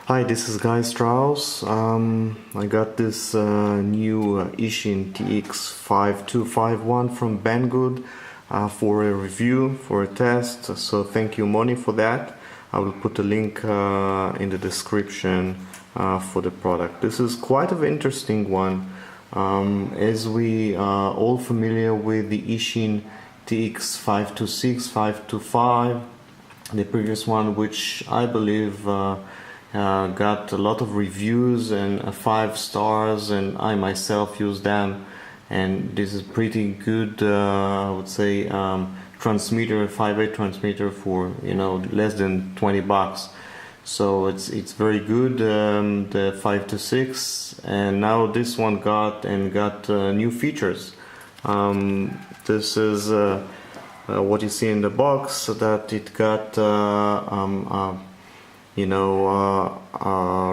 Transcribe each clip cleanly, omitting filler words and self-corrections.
Hi, this is Guy Strauss. I got this new Eachine TX5258 from Banggood for a review, for a test. So thank you, Moni, for that. I will put a link in the description for the product. This is quite an interesting one. As we are all familiar with the Eachine TX526, 525, the previous one, which I believe got a lot of reviews and 5 stars, and I myself use them, and this is pretty good. I would say transmitter, 5.8 transmitter for less than 20 bucks. So it's very good, the 526, and now this one got new features. This is what you see in the box, so that it got a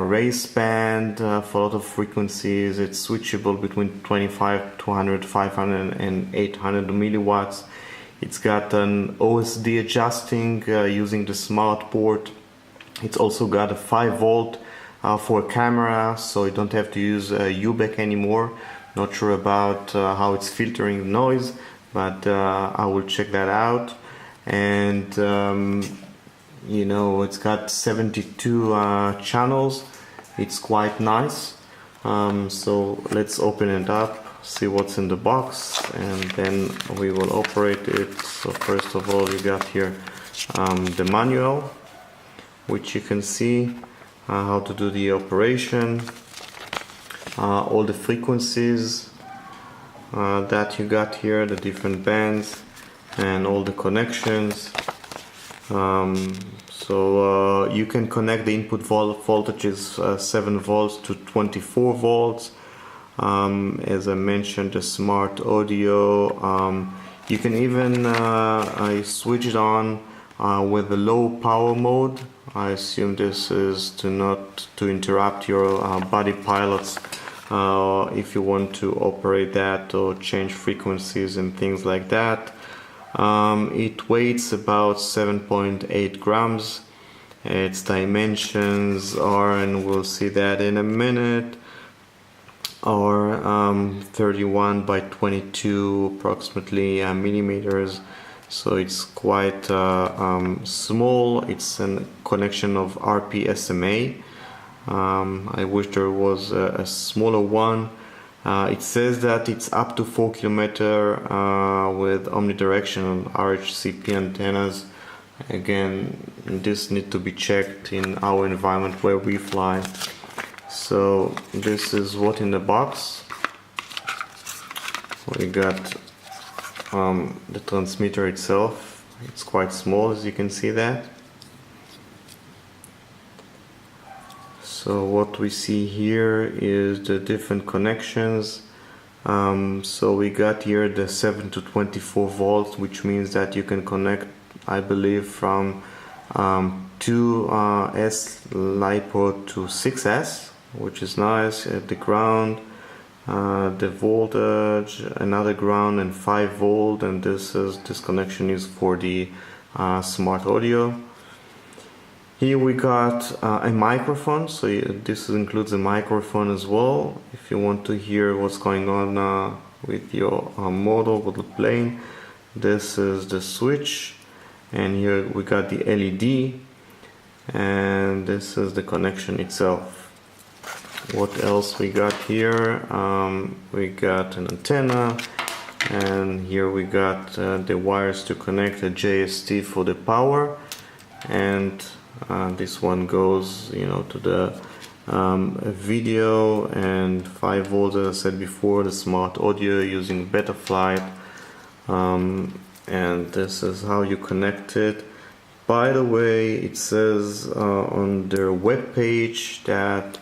race band for a lot of frequencies. It's switchable between 25, 200, 500 and 800 milliwatts. It's got an OSD adjusting using the smart port. It's also got a 5 volt for a camera, so you don't have to use UBEC anymore. Not sure about how it's filtering noise, but I will check that out. And it's got 72 channels. It's quite nice. So let's open it up, see what's in the box, and then we will operate it. So first of all, you got here the manual, which you can see how to do the operation, all the frequencies that you got here, the different bands, and all the connections. So you can connect the input voltages 7 volts to 24 volts. As I mentioned, the smart audio. You can even switch it on with the low power mode. I assume this is not to interrupt your body pilots if you want to operate that or change frequencies and things like that. It weighs about 7.8 grams. Its dimensions are, and we'll see that in a minute, are 31 by 22 approximately millimeters. So it's quite small. It's a connection of RP-SMA. I wish there was a smaller one. It says that it's up to 4 kilometers with omnidirectional RHCP antennas. Again, this needs to be checked in our environment where we fly. So this is what in the box. We got the transmitter itself. It's quite small, as you can see that. So what we see here is the different connections. So we got here the 7 to 24 volts, which means that you can connect, I believe, from 2S LiPo to 6S, which is nice. At the ground, the voltage, another ground, and 5 volt, and this connection is for the smart audio. Here we got a microphone, so this includes a microphone as well, if you want to hear what's going on with your model, with the plane. This is the switch, and here we got the LED, and this is the connection itself. What else we got here? We got an antenna, and here we got the wires to connect a JST for the power, and this one goes to the video, and 5 volts, as I said before, the smart audio using Betaflight, and this is how you connect it. By the way, it says on their web page that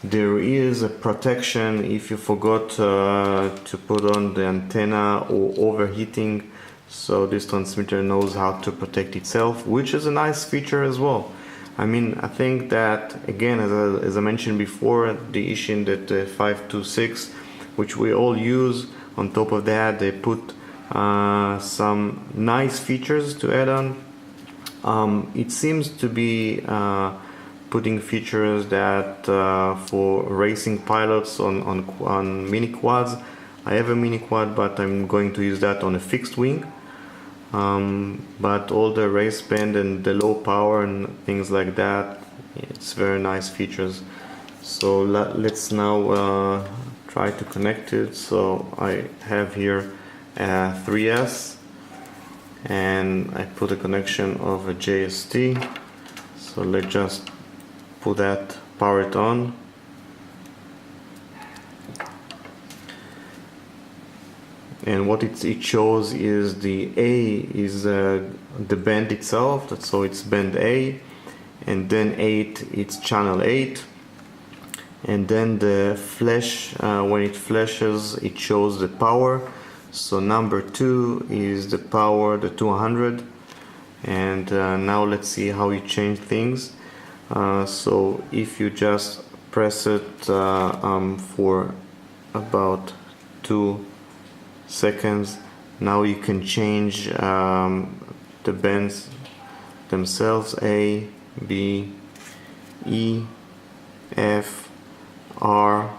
there is a protection if you forgot to put on the antenna or overheating. So this transmitter knows how to protect itself, which is a nice feature as well. I mean, I think that, again, as I mentioned before, the Eachine that 526, which we all use, on top of that they put some nice features to add on. It seems to be putting features that for racing pilots on mini quads. I have a mini quad, but I'm going to use that on a fixed wing. But all the race band and the low power and things like that, it's very nice features. So let's now try to connect it. So I have here a 3S, and I put a connection of a JST. So let's just put that, power it on. And what it shows is the A is the band itself, so it's band A, and then 8, it's channel 8, and then the flash, when it flashes, it shows the power. So number 2 is the power, the 200, and now let's see how you change things. So if you just press it for about 2 seconds, now you can change the bands themselves: A, B, E, F, R,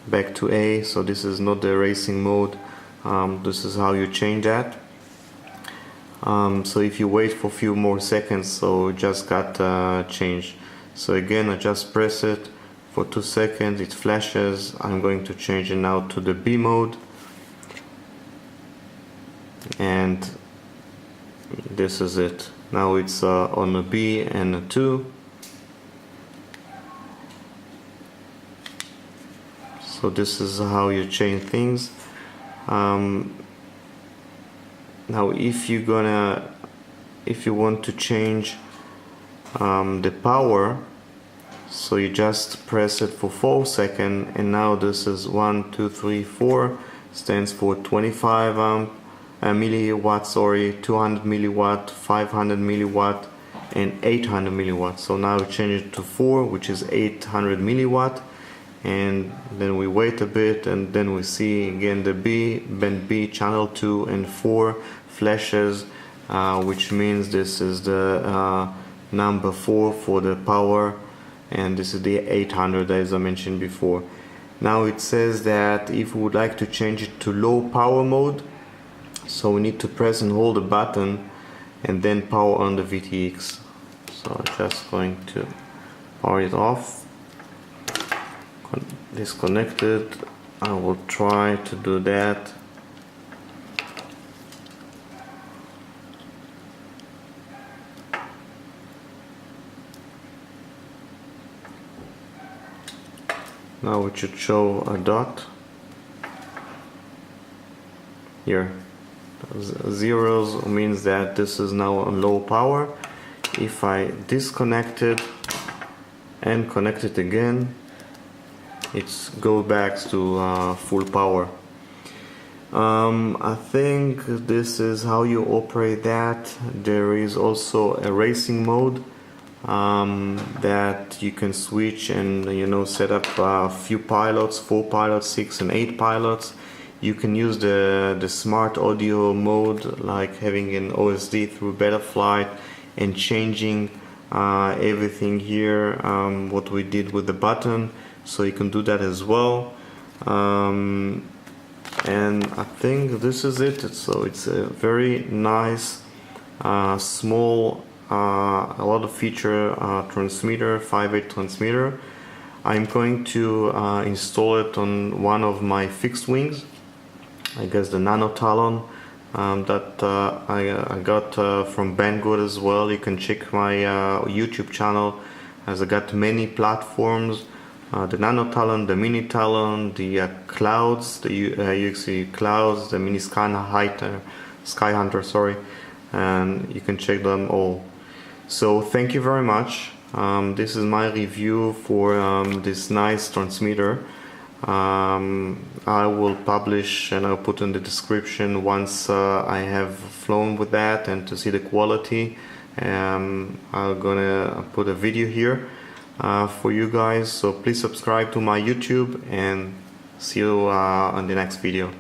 back to A. So this is not the racing mode. This is how you change that. So if you wait for a few more seconds, so it just got changed. So again, I just press it for 2 seconds, it flashes. I'm going to change it now to the B mode, and this is it. Now it's on a B and a 2. So this is how you change things. Now if you want to change the power, so you just press it for 4 seconds, and now this is 1, 2, 3, 4, stands for 25 milliwatt, sorry, 200 milliwatt, 500 milliwatt, and 800 milliwatt. So now we change it to 4, which is 800 milliwatt, and then we wait a bit, and then we see again the B, band B, channel 2 and 4 flashes, which means this is the number 4 for the power, and this is the 800 as I mentioned before. Now it says that if we would like to change it to low power mode, so we need to press and hold the button and then power on the VTX. So I'm just going to power it off, disconnect it. I will try to do that. Now it should show a dot here. Zeros means that this is now on low power. If I disconnect it and connect it again, it goes back to full power. I think this is how you operate that. There is also a racing mode that you can switch and set up a few pilots, 4 pilots, 6 and 8 pilots. You can use the smart audio mode, like having an OSD through Betaflight and changing everything here, what we did with the button, so you can do that as well. And I think this is it. So it's a very nice small, a lot of feature transmitter, 5.8 transmitter. I'm going to install it on one of my fixed wings, I guess the Nano Talon, that I got from Banggood as well. You can check my YouTube channel, as I got many platforms, the Nano Talon, the Mini Talon, the Clouds, the UXC Clouds, the Mini Sky Hunter, sorry, and you can check them all. So thank you very much. This is my review for this nice transmitter. I will publish and I'll put in the description once I have flown with that, and to see the quality. I'm gonna put a video here for you guys, so please subscribe to my YouTube and see you on the next video.